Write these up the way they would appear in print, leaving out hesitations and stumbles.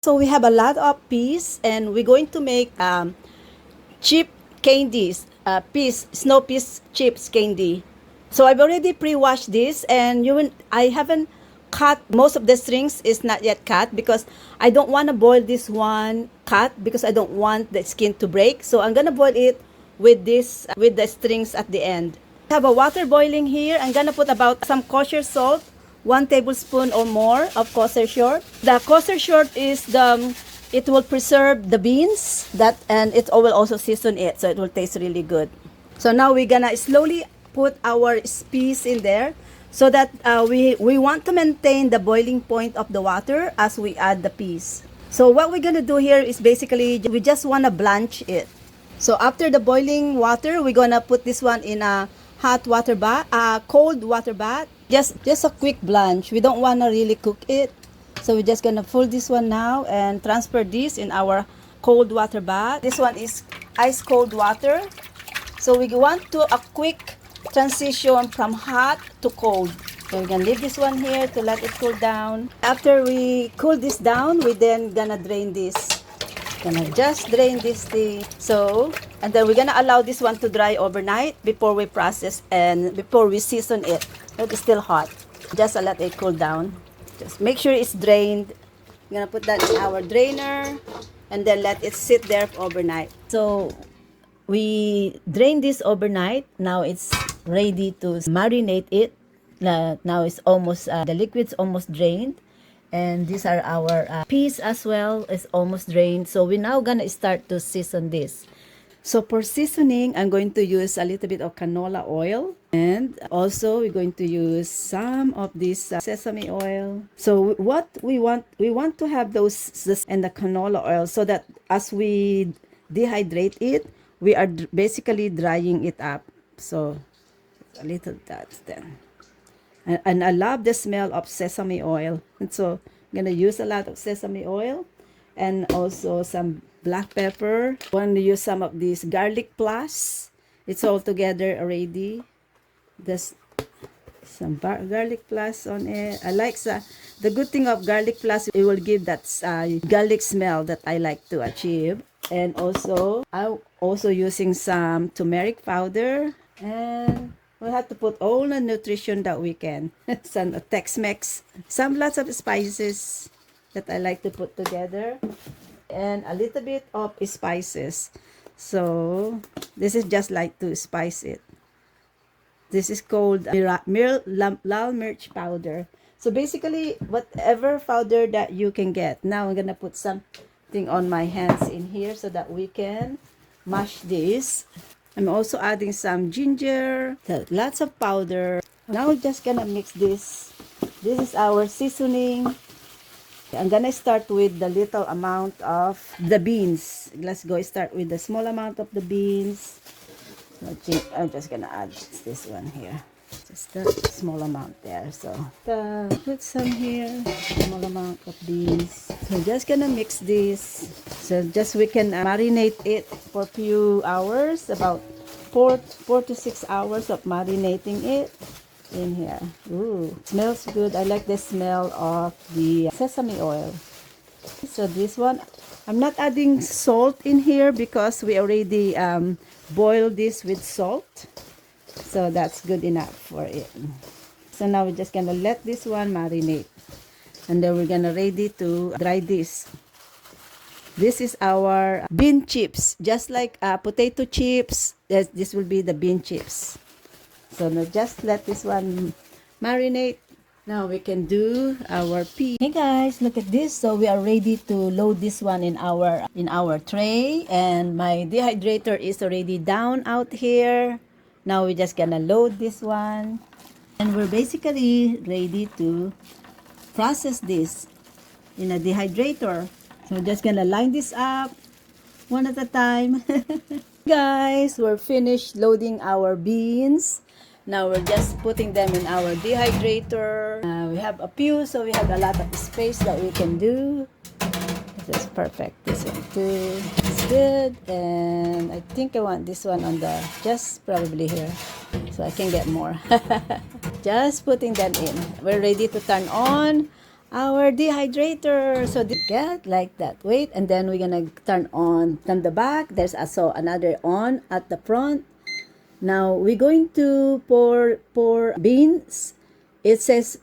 So we have a lot of peas, and we're going to make chip candies, snow peas chips candy. So I've already pre-washed this, and I haven't cut most of the strings is not yet cut because I don't want to boil this one cut because I don't want the skin to break. So I'm gonna boil it with this with the strings at the end. I have a water boiling here. I'm gonna put about some kosher salt, 1 tablespoon or more of kosher short. The kosher short is it will preserve the beans and it will also season it, so it will taste really good. So now we're gonna slowly put our peas in there so that we want to maintain the boiling point of the water as we add the peas. So what we're gonna do here is basically we just wanna blanch it. So after the boiling water, we're gonna put this one in a hot water bath, cold water bath. Just a quick blanch. We don't wanna really cook it. So we're just gonna fold this one now and transfer this in our cold water bath. This one is ice cold water. So we want a quick transition from hot to cold. So we're gonna leave this one here to let it cool down. After we cool this down, we then gonna drain this. Gonna just drain this thing. And then we're gonna allow this one to dry overnight before we process and before we season it. It's still hot. Just let it cool down. Just make sure it's drained. I'm gonna put that in our drainer and then let it sit there overnight. So we drain this overnight. Now it's ready to marinate it. Now it's almost the liquid's almost drained, and these are our peas as well. It's almost drained. So we're now gonna start to season this. So for seasoning, I'm going to use a little bit of canola oil, and also we're going to use some of this sesame oil. So what we want to have those and the canola oil so that as we dehydrate it, we are basically drying it up. So a little that then. And I love the smell of sesame oil. And so I'm going to use a lot of sesame oil and also some black pepper. I want to use some of this garlic plus. It's all together already. There's some garlic plus on it. I like the good thing of garlic plus, it will give that garlic smell that I like to achieve. And also, I'm also using some turmeric powder, and we'll have to put all the nutrition that we can. Some Tex-Mex, lots of spices that I like to put together, and a little bit of spices. So this is just like to spice it. This is called lal mirch powder. So basically, whatever powder that you can get. Now I'm gonna put something on my hands in here so that we can mash this. I'm also adding some ginger, lots of powder. Now we're just gonna mix this. This is our seasoning. I'm gonna start with the little amount of the beans. Let's go start with the small amount of the beans. I think I'm just gonna add this one here. Just a small amount there. So put some here, small amount of beans. So just gonna mix this. So just we can marinate it for a few hours, about 4 to 6 hours of marinating it in here. Ooh, smells good. I like the smell of the sesame oil. So this one, I'm not adding salt in here because we already boiled this with salt. So that's good enough for it. So now we're just gonna let this one marinate. And then we're gonna ready to dry this. This is our bean chips. Just like potato chips, this will be the bean chips. So now just let this one marinate. Now we can do our pea. Hey guys, look at this. So we are ready to load this one in our tray, and my dehydrator is already down out here. Now we're just gonna load this one, and we're basically ready to process this in a dehydrator. So we're just gonna line this up one at a time. Guys, we're finished loading our beans. Now we're just putting them in our dehydrator. We have a few, so we have a lot of space that we can do. This is perfect. This one too. It's good. And I think I want this one on just probably here, so I can get more. Just putting them in. We're ready to turn on our dehydrator. So get like that. Wait, and then we're gonna turn the back. There's also another on at the front. Now we're going to pour beans. It says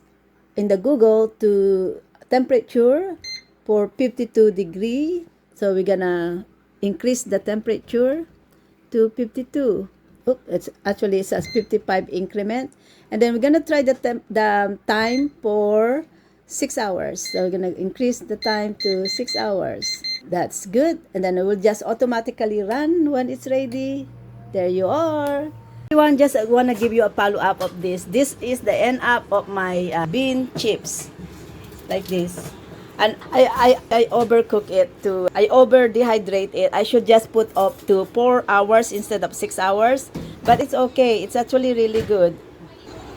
in the Google to temperature for 52 degree. So we're gonna increase the temperature to 52. Oh, it says 55 increment. And then we're gonna try the time for 6 hours. So we're gonna increase the time to 6 hours. That's good. And then it will just automatically run when it's ready. There you are. Everyone, just want to give you a follow-up of this. This is the end up of my bean chips. Like this. And I overcook it too. I over dehydrate it. I should just put up to 4 hours instead of 6 hours. But it's okay. It's actually really good.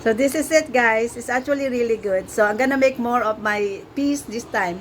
So this is it, guys. It's actually really good. So I'm gonna make more of my peas this time.